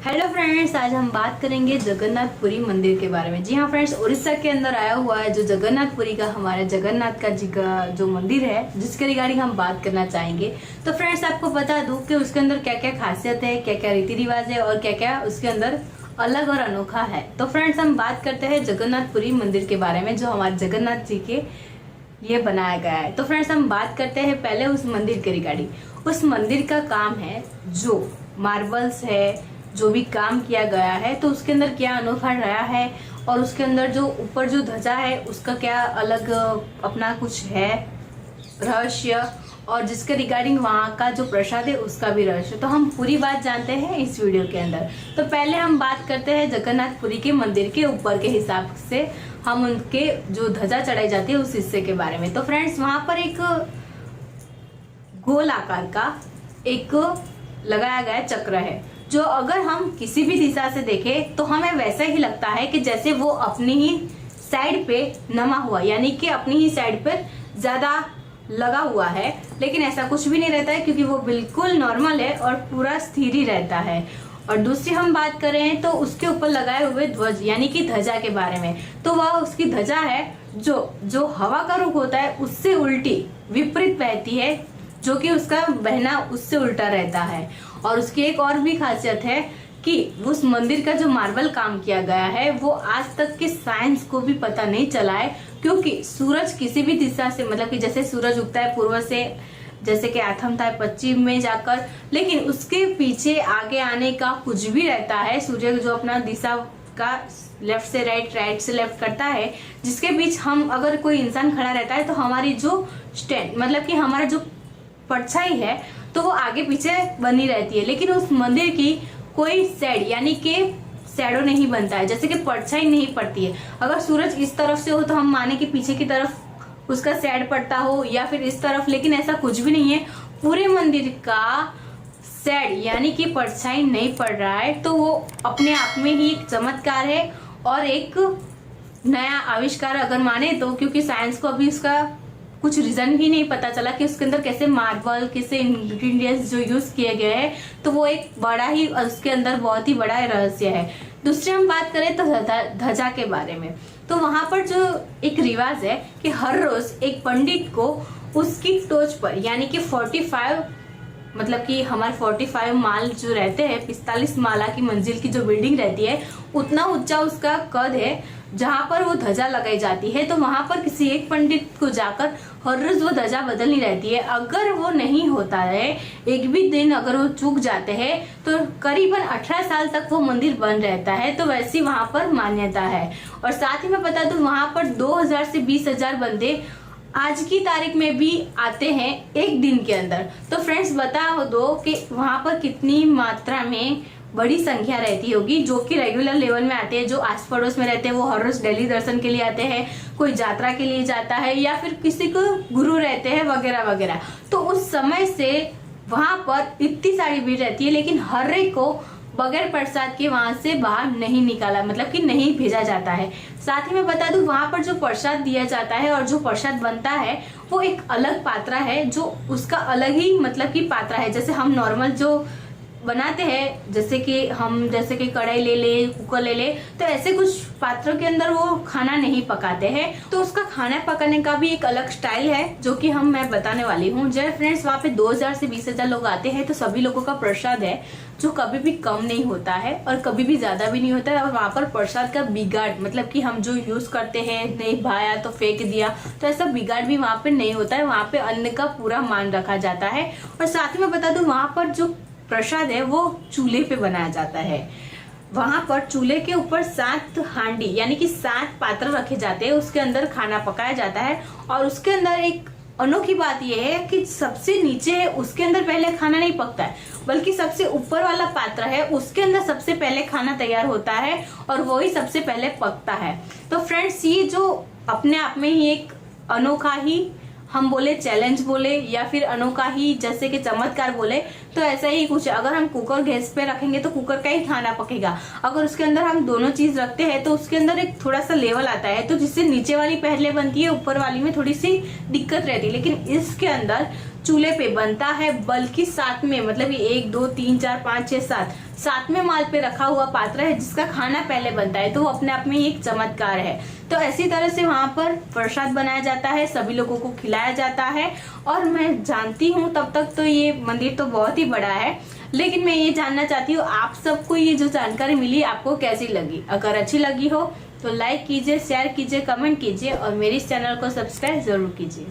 Hello friends, आज हम बात करेंगे जगन्नाथपुरी मंदिर के बारे में। जी हाँ फ्रेंड्स, उड़ीसा के अंदर आया हुआ है जो जगन्नाथपुरी का हमारे जगन्नाथ का जी का जो मंदिर है, जिसके रिगार्डिंग हम बात करना चाहेंगे। तो फ्रेंड्स, आपको बता दूं कि उसके अंदर क्या क्या खासियत है, क्या क्या रीति रिवाज है और क्या क्या उसके अंदर अलग और अनोखा है। तो फ्रेंड्स, हम बात करते हैं जगन्नाथपुरी मंदिर के बारे में, जो हमारे जगन्नाथ जी के ये बनाया गया है। तो फ्रेंड्स, हम बात करते हैं पहले उस मंदिर के रिगार्डिंग। उस मंदिर का काम है जो मार्बल्स है, जो भी काम किया गया है, तो उसके अंदर क्या अनोखा रहा है और उसके अंदर जो ऊपर जो ध्वजा है उसका क्या अलग अपना कुछ है रहस्य, और जिसके रिगार्डिंग वहाँ का जो प्रसाद है उसका भी रहस्य। तो हम पूरी बात जानते हैं इस वीडियो के अंदर। तो पहले हम बात करते हैं जगन्नाथपुरी के मंदिर के ऊपर के हिसाब से, हम उनके जो ध्वजा चढ़ाई जाती है उस हिस्से के बारे में। तो फ्रेंड्स, वहां पर एक गोल आकार का एक लगाया गया चक्र है, जो अगर हम किसी भी दिशा से देखें तो हमें वैसा ही लगता है कि जैसे वो अपनी ही साइड पे नमा हुआ, यानी कि अपनी ही साइड पर ज्यादा लगा हुआ है। लेकिन ऐसा कुछ भी नहीं रहता है, क्योंकि वो बिल्कुल नॉर्मल है और पूरा स्थिर ही रहता है। और दूसरी हम बात करें तो उसके ऊपर लगाए हुए ध्वज यानी कि ध्वजा के बारे में, तो वह उसकी ध्वजा है जो हवा का रुख होता है उससे उल्टी विपरीत बहती है, जो कि उसका बहना उससे उल्टा रहता है। और उसकी एक और भी खासियत है कि उस मंदिर का जो मार्बल काम किया गया है वो आज तक के साइंस को भी पता नहीं चला है, क्योंकि सूरज किसी भी दिशा से, मतलब कि जैसे सूरज उगता है पूर्व से, जैसे कि आथम था पश्चिम में जाकर, लेकिन उसके पीछे आगे आने का कुछ भी रहता है। सूर्य जो अपना दिशा का लेफ्ट से राइट, राइट से लेफ्ट करता है, जिसके बीच हम अगर कोई इंसान खड़ा रहता है तो हमारी जो स्टैंड, मतलब कि हमारा जो परछाई है तो वो आगे पीछे बनी रहती है। लेकिन उस मंदिर की कोई साइड यानी कि शैडो नहीं बनता है, जैसे कि परछाई नहीं पड़ती है। अगर सूरज इस तरफ से हो तो हम माने कि पीछे की तरफ उसका सैड पड़ता हो, या फिर इस तरफ, लेकिन ऐसा कुछ भी नहीं है। पूरे मंदिर का सैड यानी कि परछाई नहीं पड़ रहा है, तो वो अपने आप में ही एक चमत्कार है और एक नया आविष्कार अगर माने तो, क्योंकि साइंस को अभी उसका कुछ रीजन भी नहीं पता चला कि उसके अंदर कैसे मार्बल, कैसे इंग्रेडिएंट्स जो यूज किए गए हैं, तो वो एक बड़ा ही, उसके अंदर बहुत ही बड़ा रहस्य है। दूसरी हम बात करें तो ध्वजा के बारे में, तो वहां पर जो एक रिवाज है कि हर रोज एक पंडित को उसकी टोच पर यानी कि 45, मतलब कि हमारे 45 माल जो रहते हैं, 45 माला की मंजिल की जो बिल्डिंग रहती है, उतना ऊंचा उसका कद है जहां पर वो ध्वजा लगाई जाती है। तो वहां पर किसी एक पंडित को जाकर हर रोज वो ध्वजा बदलनी रहती है। अगर वो नहीं होता है, एक भी दिन अगर वो चूक जाते हैं, तो करीबन 18 साल तक वो मंदिर बंद रहता है। तो वैसी वहां पर मान्यता है। और साथ ही मैं बता दूं, वहां पर 2000 से 20,000 बंदे आज की तारीख में भी आते हैं एक दिन के अंदर। तो फ्रेंड्स, बता दो कि वहां पर कितनी मात्रा में बड़ी संख्या रहती होगी, जो कि रेगुलर लेवल में आते हैं, जो आस पड़ोस में रहते हैं वो हर रोज डेली दर्शन के लिए आते हैं, कोई यात्रा के लिए जाता है, या फिर किसी को गुरु रहते हैं वगैरह वगैरह। तो उस समय से वहां पर इतनी सारी भीड़ रहती है, लेकिन हर एक को बगैर प्रसाद के वहां से बाहर नहीं निकाला, मतलब कि नहीं भेजा जाता है। साथ ही मैं बता दूं, वहां पर जो प्रसाद दिया जाता है और जो प्रसाद बनता है वो एक अलग पात्रा है, जो उसका अलग ही मतलब कि पात्रा है। जैसे हम नॉर्मल जो बनाते हैं, जैसे कि कढ़ाई ले ले, कुकर ले ले, तो ऐसे कुछ पात्रों के अंदर वो खाना नहीं पकाते हैं। तो उसका खाना पकाने का भी एक अलग स्टाइल है, जो कि मैं बताने वाली हूँ। जब फ्रेंड्स वहाँ पे 2000 से 20,000 लोग आते हैं, तो सभी लोगों का प्रसाद है जो कभी भी कम नहीं होता है और कभी भी ज्यादा भी नहीं होता है। और वहाँ पर प्रसाद का बिगाड़, मतलब कि हम जो यूज करते हैं, नहीं भाया तो फेंक दिया, तो ऐसा बिगाड़ भी वहाँ पे नहीं होता है। वहाँ पे अन्न का पूरा मान रखा जाता है। और साथ ही मैं बता दूं, वहाँ पर जो प्रसाद है वो चूल्हे पे बनाया जाता है। वहां पर चूल्हे के ऊपर 7 हांडी यानी कि 7 पात्र रखे जाते हैं, उसके अंदर खाना पकाया जाता है। और उसके अंदर एक अनोखी बात यह है कि सबसे नीचे है उसके अंदर पहले खाना नहीं पकता है, बल्कि सबसे ऊपर वाला पात्र है उसके अंदर सबसे पहले खाना तैयार होता है और वही सबसे पहले पकता है। तो फ्रेंड्स, ये जो अपने आप में ही एक अनोखा ही, हम बोले चैलेंज बोले या फिर अनोखा ही जैसे कि चमत्कार बोले, तो ऐसा ही कुछ। अगर हम कुकर गैस पे रखेंगे तो कुकर का ही खाना पकेगा। अगर उसके अंदर हम दोनों चीज रखते हैं तो उसके अंदर एक थोड़ा सा लेवल आता है, तो जिससे नीचे वाली पहले बनती है, ऊपर वाली में थोड़ी सी दिक्कत रहती है। लेकिन इसके अंदर चूल्हे पे बनता है, बल्कि साथ में मतलब 1 2 3 4 5 6 7 सातवें माल पे रखा हुआ पात्र है जिसका खाना पहले बनता है, तो वो अपने आप में एक चमत्कार है। तो ऐसी तरह से वहां पर प्रसाद बनाया जाता है, सभी लोगों को खिलाया जाता है। और मैं जानती हूँ तब तक तो ये मंदिर तो बहुत ही बड़ा है, लेकिन मैं ये जानना चाहती हूँ आप सबको ये जो जानकारी मिली आपको कैसी लगी। अगर अच्छी लगी हो तो लाइक कीजिए, शेयर कीजिए, कमेंट कीजिए और मेरे इस चैनल को सब्सक्राइब जरूर कीजिए।